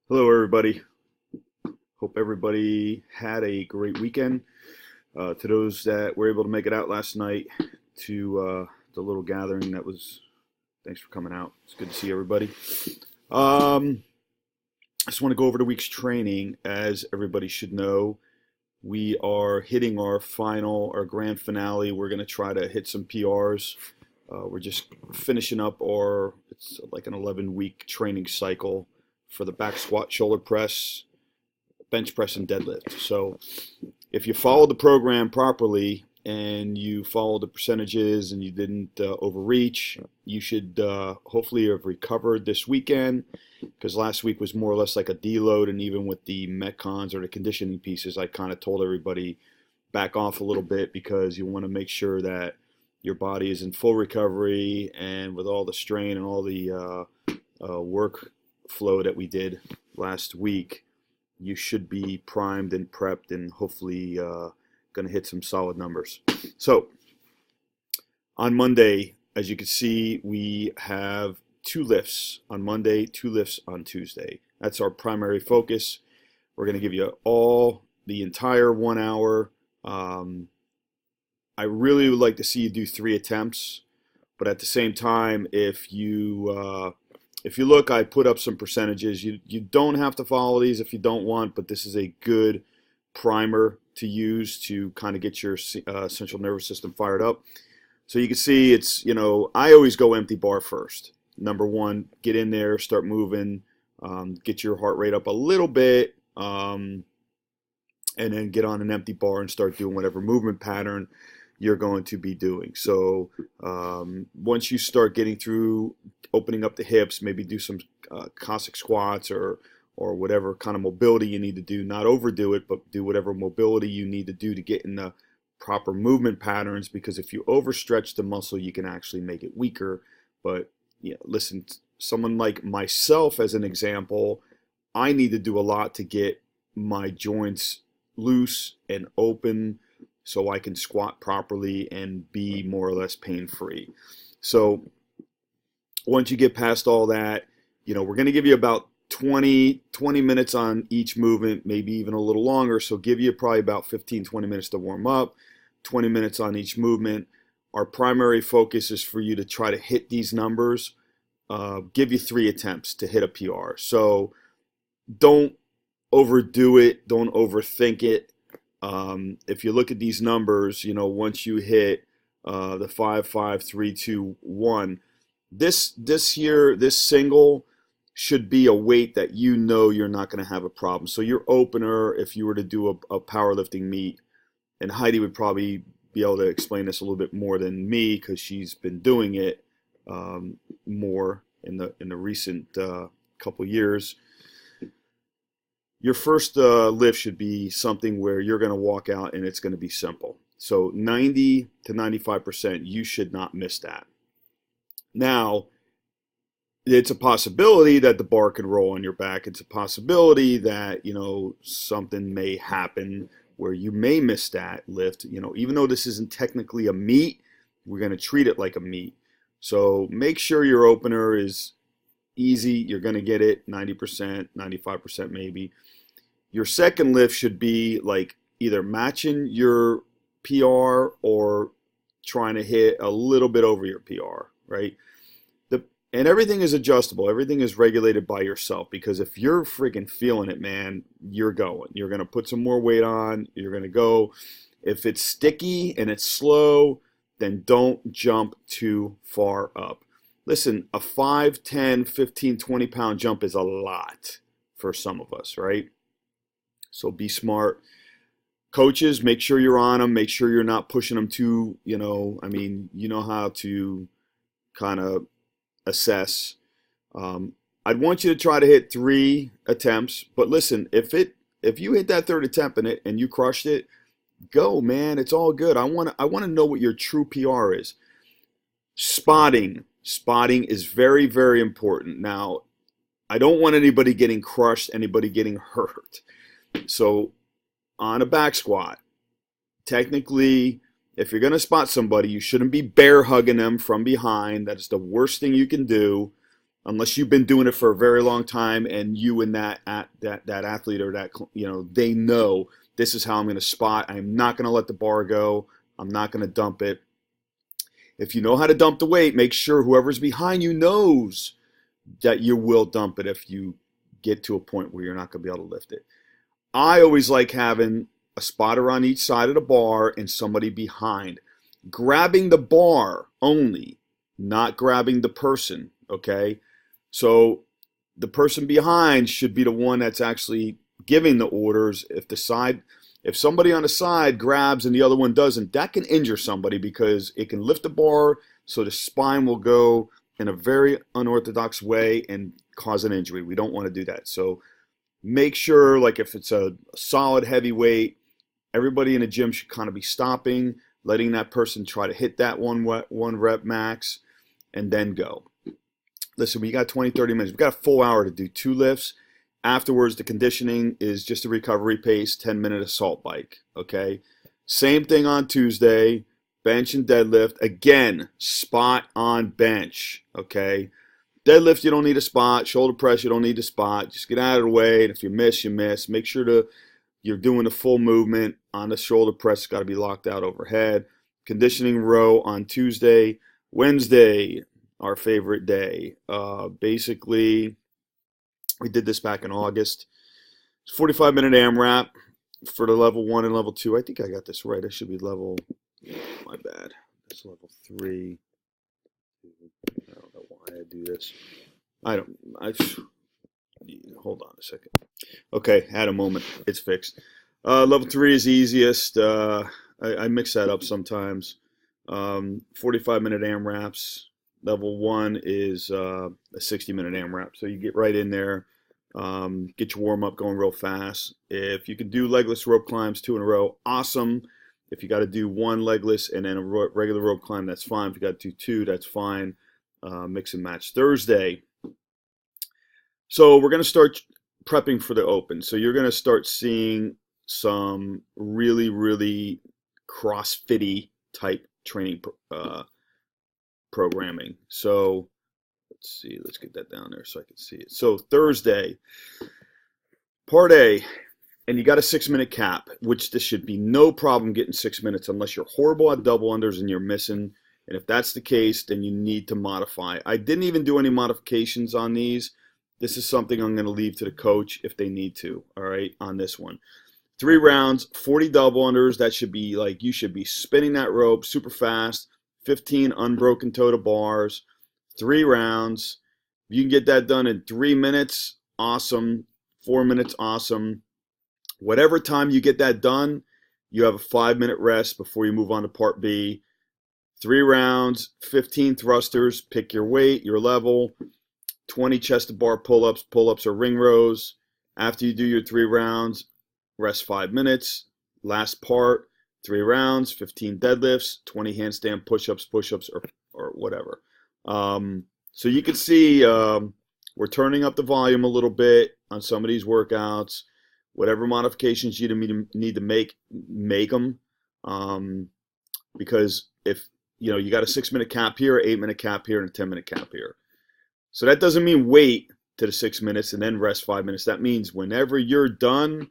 Hello, everybody. Hope everybody had a great weekend. To those that were able to make it out last night to the little gathering, thanks for coming out. It's good to see everybody. I just want to go over the week's training. As everybody should know, we are hitting our grand finale. We're going to try to hit some PRs. We're just finishing up it's like an 11-week training cycle for the back squat, shoulder press, bench press, and deadlift. So if you follow the program properly and you follow the percentages and you didn't overreach, you should hopefully have recovered this weekend, because last week was more or less like a deload. And even with the metcons or the conditioning pieces, I kind of told everybody back off a little bit, because you want to make sure that your body is in full recovery, and with all the strain and all the work flow that we did last week, you should be primed and prepped and hopefully going to hit some solid numbers. So on Monday, as you can see, we have 2 lifts on Monday, 2 lifts on Tuesday. That's our primary focus. We're going to give you the entire 1 hour. I really would like to see you do 3 attempts, but at the same time, if you look, I put up some percentages. You don't have to follow these if you don't want, but this is a good primer to use to kind of get your central nervous system fired up. So you can see I always go empty bar first. Number one, get in there, start moving, get your heart rate up a little bit, and then get on an empty bar and start doing whatever movement pattern you're going to be doing. So once you start getting through opening up the hips, maybe do some Cossack squats or whatever kind of mobility you need to do. Not overdo it, but do whatever mobility you need to do to get in the proper movement patterns, because if you overstretch the muscle, you can actually make it weaker. But listen, someone like myself, as an example, I need to do a lot to get my joints loose and open so I can squat properly and be more or less pain-free. So once you get past all that, we're going to give you about 20 minutes on each movement, maybe even a little longer. So give you probably about 15-20 minutes to warm up, 20 minutes on each movement. Our primary focus is for you to try to hit these numbers. Give you 3 attempts to hit a PR. So don't overdo it. Don't overthink it. If you look at these numbers, once you hit the 5, 5, 3, 2, 1, this single should be a weight that you're not going to have a problem. So your opener, if you were to do a powerlifting meet, and Heidi would probably be able to explain this a little bit more than me, because she's been doing it more in the recent couple years. Your first lift should be something where you're going to walk out and it's going to be simple. So 90 to 95%, you should not miss that. Now, it's a possibility that the bar could roll on your back. It's a possibility that, something may happen where you may miss that lift. Even though this isn't technically a meet, we're going to treat it like a meet. So make sure your opener is easy. You're going to get it 90%, 95% maybe. Your second lift should be like either matching your PR or trying to hit a little bit over your PR, right? And everything is adjustable. Everything is regulated by yourself, because if you're freaking feeling it, man, you're going. You're going to put some more weight on. You're going to go. If it's sticky and it's slow, then don't jump too far up. Listen, a 5, 10, 15, 20 pound jump is a lot for some of us, right? So be smart. Coaches, make sure you're on them. Make sure you're not pushing them too, you know how to kind of assess. I'd want you to try to hit 3 attempts, but listen, if you hit that 3rd attempt and you crushed it, go, man. It's all good. I want to know what your true PR is. Spotting is very, very important. Now, I don't want anybody getting crushed, anybody getting hurt. So on a back squat, technically, if you're going to spot somebody, you shouldn't be bear hugging them from behind. That's the worst thing you can do. unless you've been doing it for a very long time and you and that athlete or that, they know this is how I'm going to spot. I'm not going to let the bar go. I'm not going to dump it. If you know how to dump the weight, make sure whoever's behind you knows that you will dump it if you get to a point where you're not going to be able to lift it. I always like having a spotter on each side of the bar and somebody behind. Grabbing the bar only, not grabbing the person, okay? So the person behind should be the one that's actually giving the orders. If somebody on the side grabs and the other one doesn't, that can injure somebody because it can lift the bar so the spine will go in a very unorthodox way and cause an injury. We don't want to do that. So make sure, like if it's a solid heavy weight, everybody in the gym should kind of be stopping, letting that person try to hit that one rep max, and then go. Listen, we got 20, 30 minutes. We've got a full hour to do 2 lifts. Afterwards, the conditioning is just a recovery pace, 10-minute assault bike, okay? Same thing on Tuesday, bench and deadlift. Again, spot on bench, okay? Deadlift, you don't need a spot. Shoulder press, you don't need a spot. Just get out of the way, and if you miss, you miss. Make sure you're doing the full movement on the shoulder press. It's got to be locked out overhead. Conditioning row on Tuesday. Wednesday, our favorite day. Basically, we did this back in August. It's 45-minute AMRAP for the level 1 and level 2. I think I got this right. I should be level, my bad. It's level 3. I don't know why I do this. Hold on a second. Okay, had a moment. It's fixed. Level 3 is easiest. I mix that up sometimes. 45-minute AMRAPs. Level 1 is a 60-minute AMRAP. So you get right in there, get your warm-up going real fast. If you can do legless rope climbs 2 in a row, awesome. If you got to do 1 legless and then a regular rope climb, that's fine. If you got to do 2, that's fine. Mix and match. Thursday. So we're going to start prepping for the open. So you're going to start seeing some really, really CrossFit-y type training programming. So let's see, let's get that down there so I can see it. So Thursday, part A, and you got a 6-minute cap, which this should be no problem getting 6 minutes unless you're horrible at double unders and you're missing. And if that's the case, then you need to modify. I didn't even do any modifications on these. This is something I'm going to leave to the coach if they need to, all right, on this one. 3 rounds, 40 double unders. That should be like, you should be spinning that rope super fast. 15 unbroken toe to bars, 3 rounds. If you can get that done in 3 minutes, awesome. 4 minutes, awesome. Whatever time you get that done, you have a 5-minute rest before you move on to part B. 3 rounds, 15 thrusters, pick your weight, your level, 20 chest to bar pull-ups. Pull-ups or ring rows. After you do your 3 rounds, rest 5 minutes. Last part, 3 rounds, 15 deadlifts, 20 handstand push-ups, or whatever. So you can see we're turning up the volume a little bit on some of these workouts. Whatever modifications you need to make them. Because if you got a 6-minute cap here, 8-minute cap here, and a 10-minute cap here. So that doesn't mean wait to the 6 minutes and then rest 5 minutes. That means whenever you're done,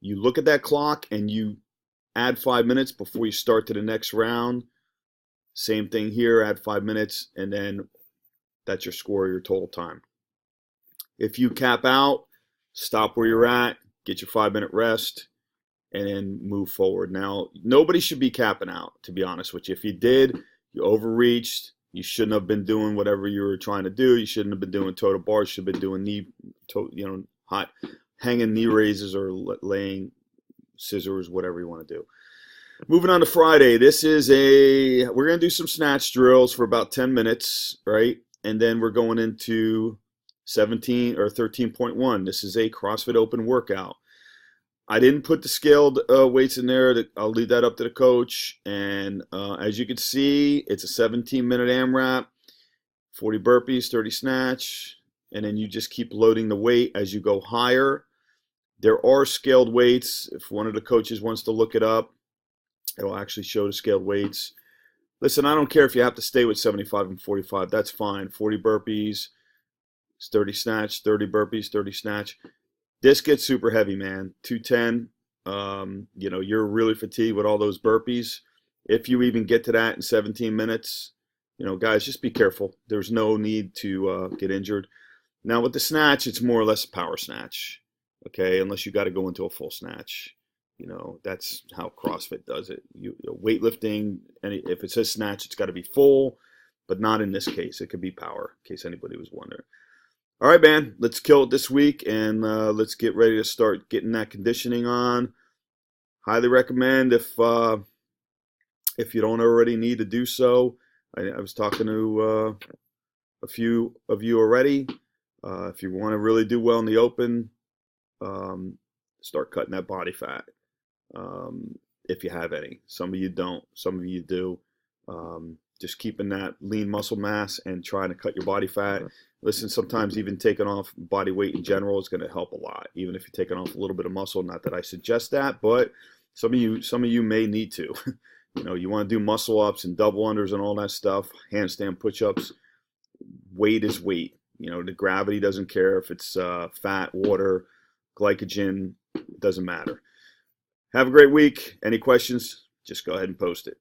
you look at that clock and you add 5 minutes before you start to the next round. Same thing here, add 5 minutes, and then that's your score, your total time. If you cap out, stop where you're at, get your 5-minute rest, and then move forward. Now, nobody should be capping out, to be honest with you. If you did, you overreached. You shouldn't have been doing whatever you were trying to do. You shouldn't have been doing toe to bar. You should have been doing hanging knee raises or laying scissors, whatever you want to do. Moving on to Friday, we're going to do some snatch drills for about 10 minutes, right? And then we're going into 17 or 13.1. This is a CrossFit Open workout. I didn't put the scaled weights in there. I'll leave that up to the coach. And as you can see, it's a 17-minute AMRAP, 40 burpees, 30 snatch, and then you just keep loading the weight as you go higher. There are scaled weights. If one of the coaches wants to look it up, it'll actually show the scaled weights. Listen, I don't care if you have to stay with 75 and 45. That's fine. 40 burpees, 30 snatch, 30 burpees, 30 snatch. This gets super heavy, man. 210. You're really fatigued with all those burpees. If you even get to that in 17 minutes, guys, just be careful. There's no need to get injured. Now with the snatch, it's more or less a power snatch, okay? Unless you got to go into a full snatch. That's how CrossFit does it. Weightlifting, and if it says snatch, it's got to be full, but not in this case. It could be power, in case anybody was wondering. All right, man, let's kill it this week, and let's get ready to start getting that conditioning on. Highly recommend if you don't already need to do so. I was talking to a few of you already. If you want to really do well in the open, start cutting that body fat. If you have any. Some of you don't. Some of you do. Just keeping that lean muscle mass and trying to cut your body fat. Listen, sometimes even taking off body weight in general is going to help a lot. Even if you're taking off a little bit of muscle, not that I suggest that, but some of you may need to. You want to do muscle ups and double unders and all that stuff, handstand push-ups. Weight is weight. The gravity doesn't care if it's fat, water, glycogen, it doesn't matter. Have a great week. Any questions? Just go ahead and post it.